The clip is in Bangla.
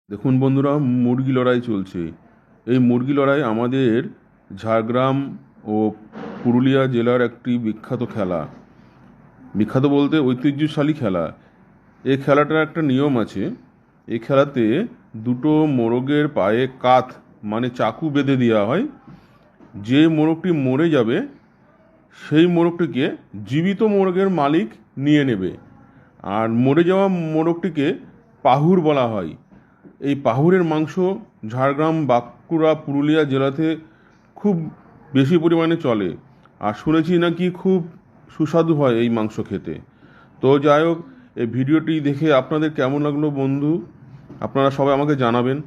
দেখুন বন্ধুরা, মুরগি লড়াই চলছে। এই মুরগি লড়াই আমাদের ঝাড়গ্রাম ও পুরুলিয়া জেলার একটি বিখ্যাত খেলা। বিখ্যাত বলতে ঐতিহ্যশালী খেলা। এই খেলাটার একটা নিয়ম আছে। এই খেলাতে দুটো মোরগের পায়ে কাত মানে চাকু বেঁধে দেওয়া হয়। যে মোরগটি মরে যাবে সেই মোরগটিকে জীবিত মোরগের মালিক নিয়ে নেবে। আর মরে যাওয়া মোরগটিকে পাহুড় বলা হয়। এই পাহুড়ের মাংস ঝাড়গ্রাম, বাঁকুড়া, পুরুলিয়া জেলাতে খুব বেশি পরিমাণে চলে। আর শুনেছি নাকি খুব সুস্বাদু হয় এই মাংস খেতে। তো যাই হোক, এই ভিডিওটি দেখে আপনাদের কেমন লাগলো বন্ধু, আপনারা সবাই আমাকে জানাবেন।